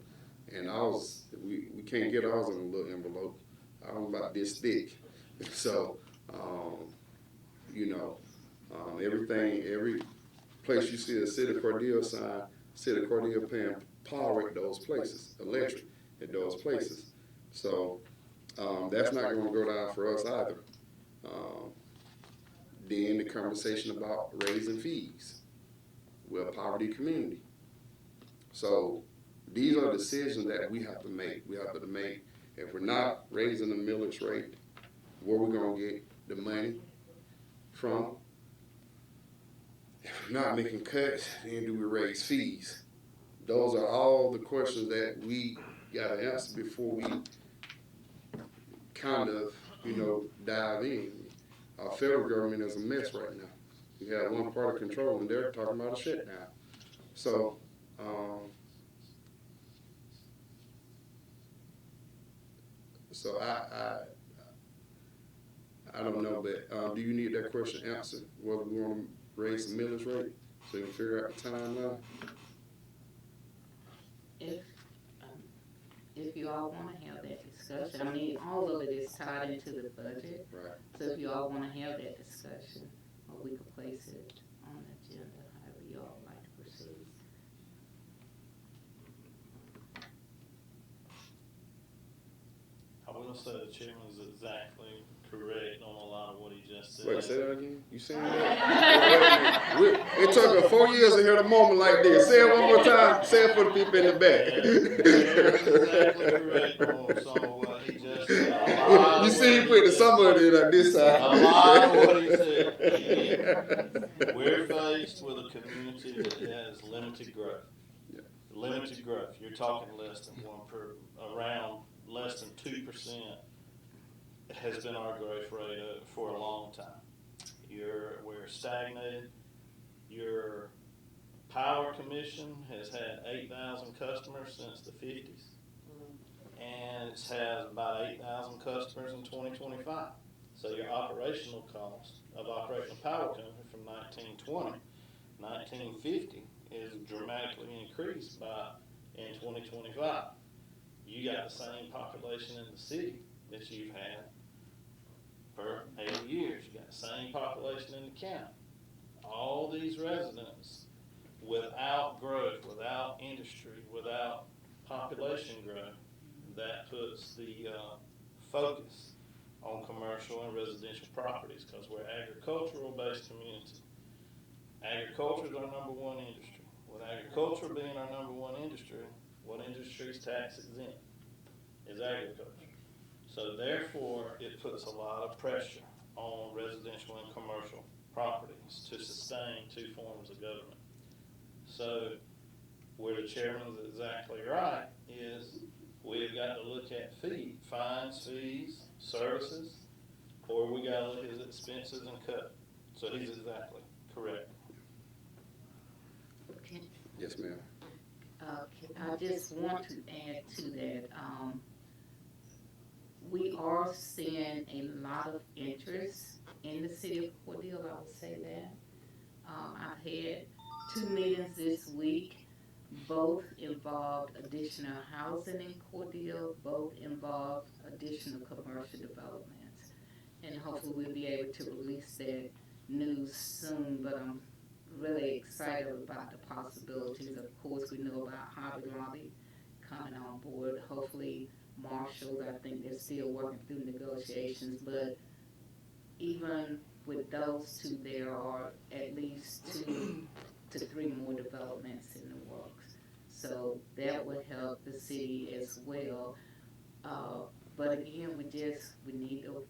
And ours, we can't get ours in a little envelope. I'm about this thick. So, you know, every place you see a City of Cordele sign, City of Cordele paying power at those places, electric at those places. So that's not going to go down for us either. Then the conversation about raising fees. We're a poverty community. So these are decisions that we have to make. We have to make, if we're not raising the millage rate, where we're going to get the money from. If we're not making cuts, then do we raise fees? Those are all the questions that we got to answer before we kind of, dive in. Our federal government is a mess right now. We have one part of control, and they're talking about a shutdown. So, I don't know, but do you need that question answered? Whether we want to raise the millage rate so you can figure out the timeline? If you all want to have that discussion, I mean, all of it is tied into the budget. Right. So if you all want to have that discussion, or we could place it on the agenda, however you all like to proceed. I will say the chairman is exactly correct on a lot of what he just said. Wait, say that again? You saying that? It took us 4 years to hear a moment like this. Say it one more time. Say it for the people in the back. Exactly correct on some of what he just said. You see, he put the summer in at this time. A lot of what he said. We're faced with a community that has limited growth. Yeah. Limited growth. You're talking less than around less than 2% has been our growth rate for a long time. We're stagnated. Your power commission has had 8,000 customers since the 50s. And it has about 8,000 customers in 2025. So your operational cost of operational power company from 1920, 1950 is dramatically increased in 2025. You got the same population in the city that you've had for 80 years. You got the same population in the county. All these residents, without growth, without industry, without population growth, that puts the focus on commercial and residential properties because we're agricultural-based community. Agriculture is our number one industry. With agriculture being our number one industry, what industry is tax exempt? Is agriculture. So therefore, it puts a lot of pressure on residential and commercial properties to sustain two forms of government. So where the chairman is exactly right is we've got to look at fines, fees, services, or we got to look at expenses and cut. So he's exactly correct. Okay. Yes, ma'am. I just want to add to that. We are seeing a lot of interest in the city of Cordele, I would say that. I've had 2 meetings this week. Both involved additional housing in Cordele, both involved additional commercial developments. And hopefully we'll be able to release that news soon, but I'm really excited about the possibilities. Of course, we know about Hobby Lobby coming on board. Hopefully Marshall, I think they're still working through negotiations, but even with those two, there are at least 2 to 3 more developments in the works. So that would help the city as well. But again, we need to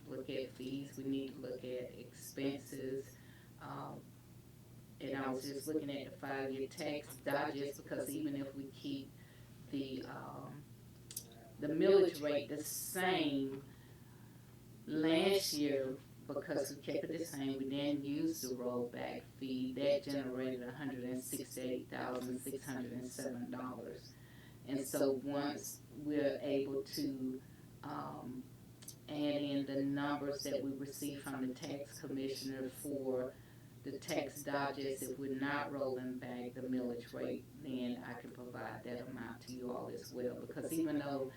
look at fees. We need to look at expenses. And I was just looking at the 5-year tax digest because even if we keep the millage rate the same, last year because we kept it the same, we didn't use the rollback fee. That generated $168,607. And so once we're able to add in the numbers that we receive from the tax commissioner for the tax dodges, if we're not rolling back the millage rate, then I can provide that amount to you all as well. Because even though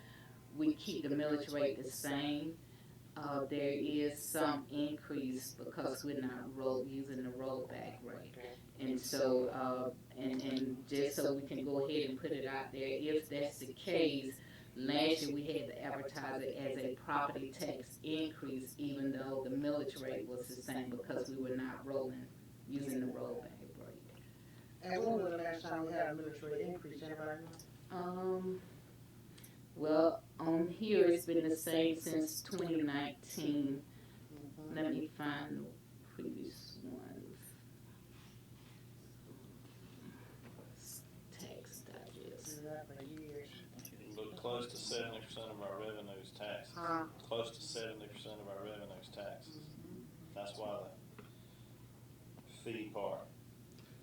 we keep the millage rate the same, there is some increase because we're not using the rollback rate. And so, and just so we can go ahead and put it out there, if that's the case, last year we had to advertise it as a property tax increase, even though the millage rate was the same because we were not using the rollback rate. And when was the last time we had a millage rate increase, anybody know? Well, on here it's been the same since 2019. Let me find the previous ones. Tax digest. But close to 70% of our revenue is taxes. Close to 70% of our revenue is taxes. That's why the fee part.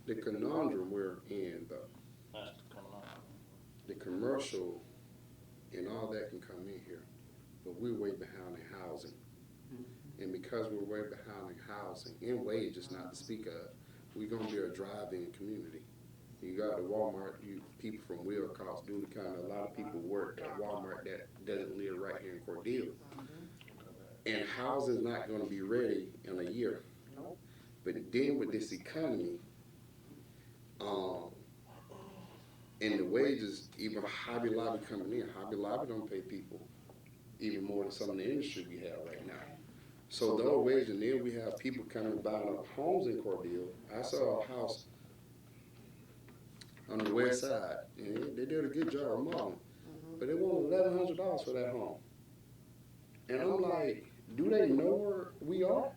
The conundrum we're in, though, That's coming on. the commercial and all that can come in here, but we're way behind in housing. And because we're way behind in housing, in wages not to speak of, we're gonna be a drive-in community. You got the Walmart, people from Wilcox, Dooly County, a lot of people work at Walmart that doesn't live right here in Cordele. And housing's not gonna be ready in a year. But then with this economy, and the wages, even Hobby Lobby coming in, Hobby Lobby don't pay people even more than some of the industry we have right now. So those wages, and then we have people coming buying up homes in Cordele. I saw a house on the west side, and they did a good job remodeling, but they wanted $1,100 for that home. And I'm like, do they know where we are?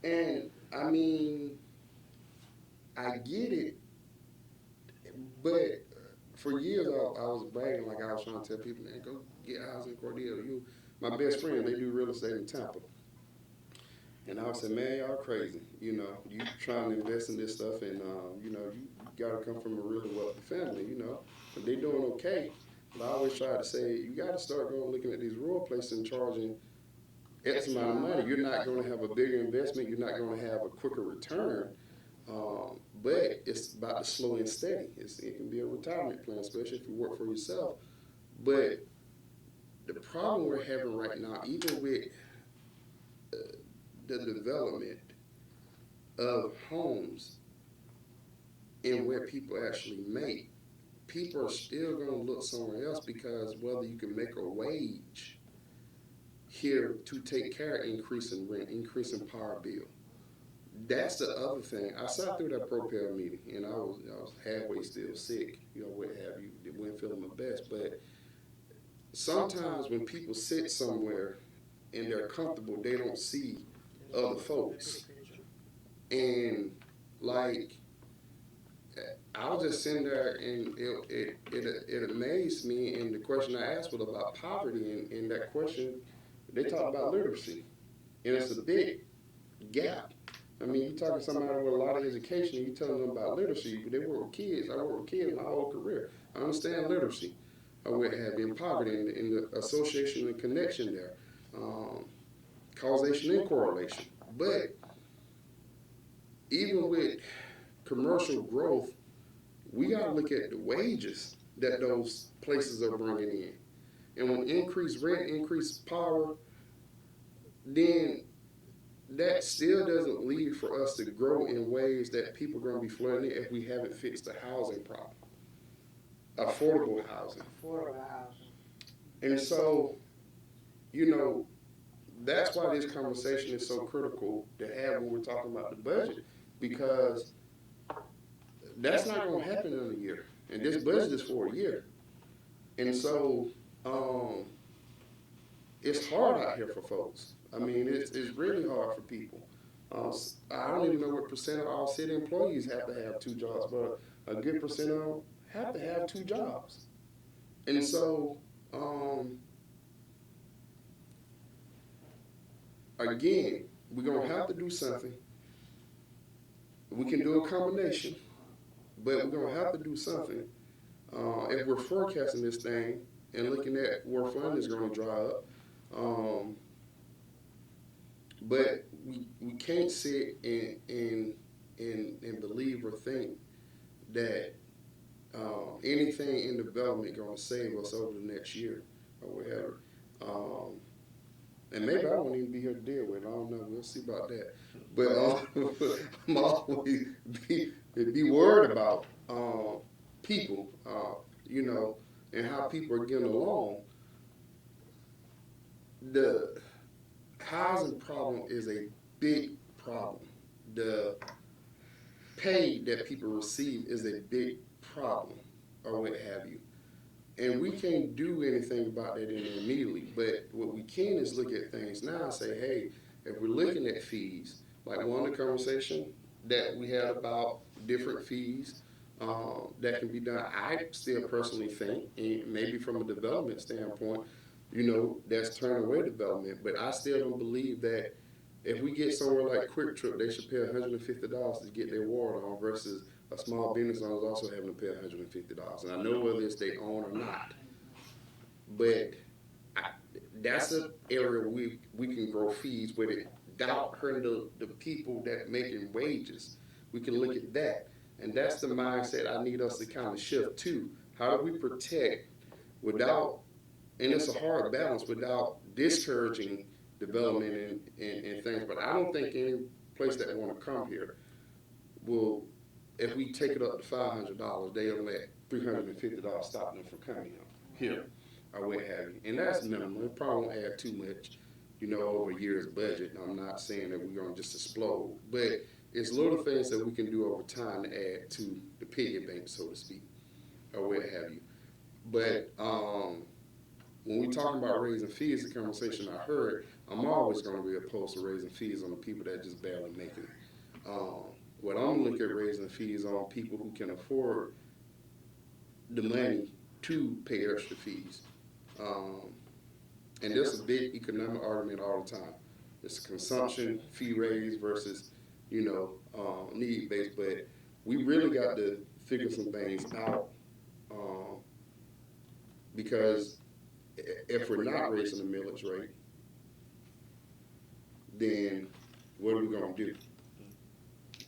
And I mean, I get it, but for years I was bragging like I was trying to tell people, man, go get a house in Cordele. My best friend, they do real estate in Tampa. And I would say, man, y'all crazy. You know, you trying to invest in this stuff, and you know, you gotta come from a really wealthy family. You know, but they doing okay. But I always try to say, you gotta start going looking at these rural places and charging X amount of money. You're not going to have a bigger investment. You're not going to have a quicker return. But it's about the slow and steady. It can be a retirement plan, especially if you work for yourself. But the problem we're having right now, even with the development of homes and where people actually make, people are still going to look somewhere else because whether you can make a wage here to take care of increasing rent, increasing power bill. That's the other thing. I sat through that Propel meeting, and I was halfway still sick, you know, what have you. It wasn't feeling my best. But sometimes when people sit somewhere and they're comfortable, they don't see other folks. And like, I was just sitting there, and it amazed me. And the question I asked was about poverty, and that question, they talk about literacy, and it's a big gap. I mean, you talking to somebody with a lot of education, you telling them about literacy, but they work with kids. I work with kids my whole career. I understand literacy. I would have been poverty and the association and connection there, causation and correlation. But even with commercial growth, we got to look at the wages that those places are bringing in. And when increased rent, increased power, then that still doesn't leave for us to grow in ways that people are going to be flooding in if we haven't fixed the housing problem. Affordable housing. And so, you know, that's why this conversation is so critical to have when we're talking about the budget, because that's not going to happen in a year. And this budget is for a year. And so, it's hard out here for folks. I mean, it's really hard for people. I don't even know what percent of all city employees have to have 2 jobs, but a good percent of them have to have 2 jobs. And so, again, we're gonna have to do something. We can do a combination, but we're gonna have to do something. If we're forecasting this thing and looking at where funding is gonna dry up, but we can't sit and believe or think that anything in development gonna save us over the next year or whatever. And maybe I won't even be here to deal with it. I don't know. We'll see about that. But I'm always be worried about people, and how people are getting along. The housing problem is a big problem. The pay that people receive is a big problem, or what have you. And we can't do anything about that immediately. But what we can is look at things now and say, hey, if we're looking at fees, like one of the conversation that we had about different fees that can be done, I still personally think, and maybe from a development standpoint, that's turning away development. But I still don't believe that if we get somewhere like Quick Trip, they should pay $150 to get their water on versus a small business owner is also having to pay $150. And I know whether it's they own or not, but that's an area we can grow fees without hurting the people that making wages. We can look at that. And that's the mindset I need us to kind of shift to. How do we protect without, and it's a hard balance, without discouraging development and things. But I don't think any place that want to come here will, if we take it up to $500, they'll let $350 stop them from coming here or what have you. And that's minimal. It probably won't add too much, over a year's budget. I'm not saying that we're going to just explode, but it's little things that we can do over time to add to the piggy bank, so to speak, or what have you. But when we talking about raising fees, the conversation I heard, I'm always going to be opposed to raising fees on the people that just barely make it. What I'm looking at raising fees on people who can afford the money to pay extra fees. And there's a big economic argument all the time. It's a consumption fee raise versus, need based. But we really got to figure some things out because if we're not raising the millage rate, then what are we going to do?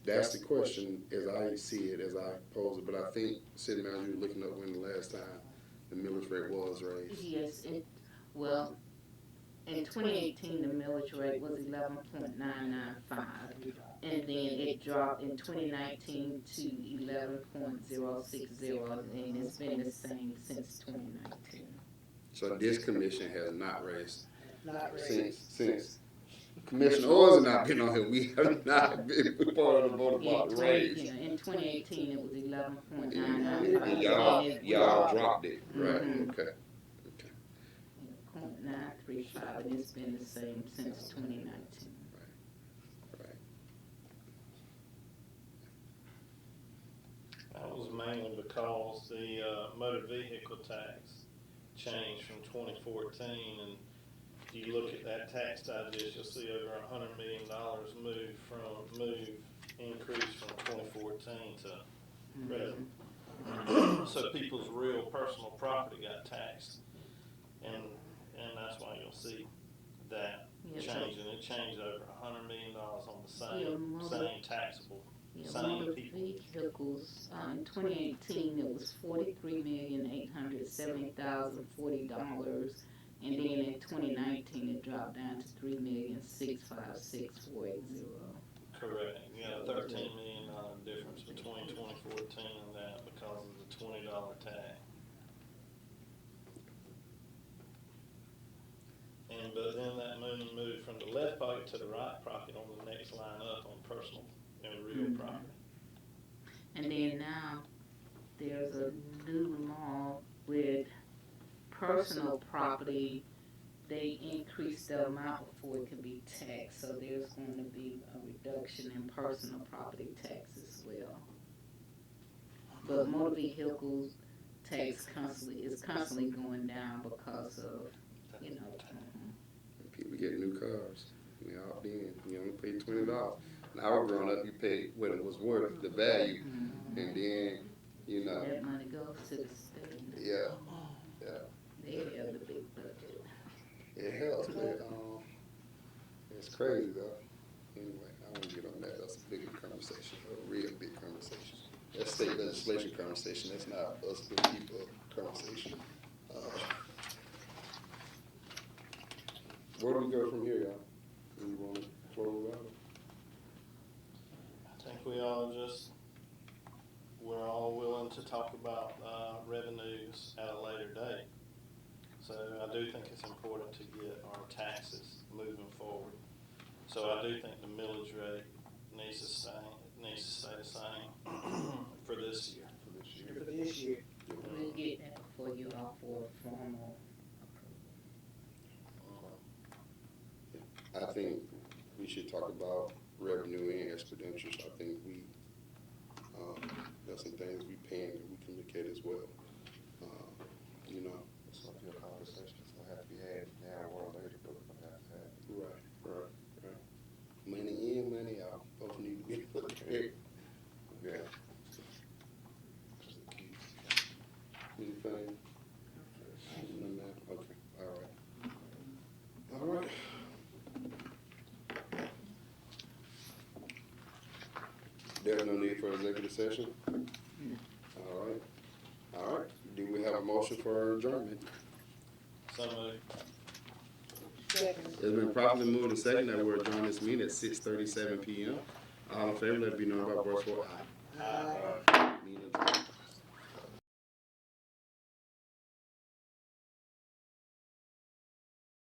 That's the question as I see it, as I pose it. But I think, City Manager, you were looking up when the last time the millage rate was raised. Yes, well, in 2018, the millage rate was 11.995, and then it dropped in 2019 to 11.060, and it's been the same since 2019. So this commission has not raised Not really. since Commissioner Owens and I been on here. We have not been part of the vote about the raise. In 2018, it was And 11.995. y'all dropped it, right? Mhm. Okay. 0.935, and it's been the same since 2019. Right. That was mainly because the motor vehicle tax changed from 2014, and if you look at that tax digest, you'll see over $100 million increase from 2014 to present. So people's real personal property got taxed, and that's why you'll see that changing. It changed over $100 million on the same taxable. Motor vehicles, in 2018, it was $43,870,040, and then in 2019, it dropped down to $3,656,480. Correct. You got a $13 million difference between 2014 and that because of the $20 tag. But then that money moved from the left pocket to the right pocket on the next line up on personal and real property. And then now there's a new law with personal property. They increased the amount before it can be taxed, so there's going to be a reduction in personal property tax as well. But motor vehicles tax is constantly going down because of, People get new cars. You know, then you only paid $20. When I was growing up, you paid what it was worth, the value, and then you know, That money goes to the state. yeah, yeah, They have the big budget. it helps, but it's crazy though. Anyway, I won't get on that. That's a bigger conversation, a real big conversation. That's state legislation conversation. That's not us good people conversation. Where do we go from here, y'all? Do we want to close out? I think we're all willing to talk about, revenues at a later date. So I do think it's important to get our taxes moving forward. So I do think the millage rate needs to stay the same for this year. For this year. We'll get that before you all for formal approval. I think we should talk about revenue and expenditures. I think there's some things we paying that we can look at as well. You know. It's gonna be a conversation, it's gonna have to be had now or later, but we're gonna have to have it. Right. Money in, money out. Both need to be looked at. Yeah. Just the key. Anything? None of that? Okay, all right. There's no need for executive session? All right. Do we have a motion for adjournment? So moved. Second. It's been properly moved and second that we're adjourning this meeting at 6:37 p.m. All in favor, let it be known by voice vote aye. Aye.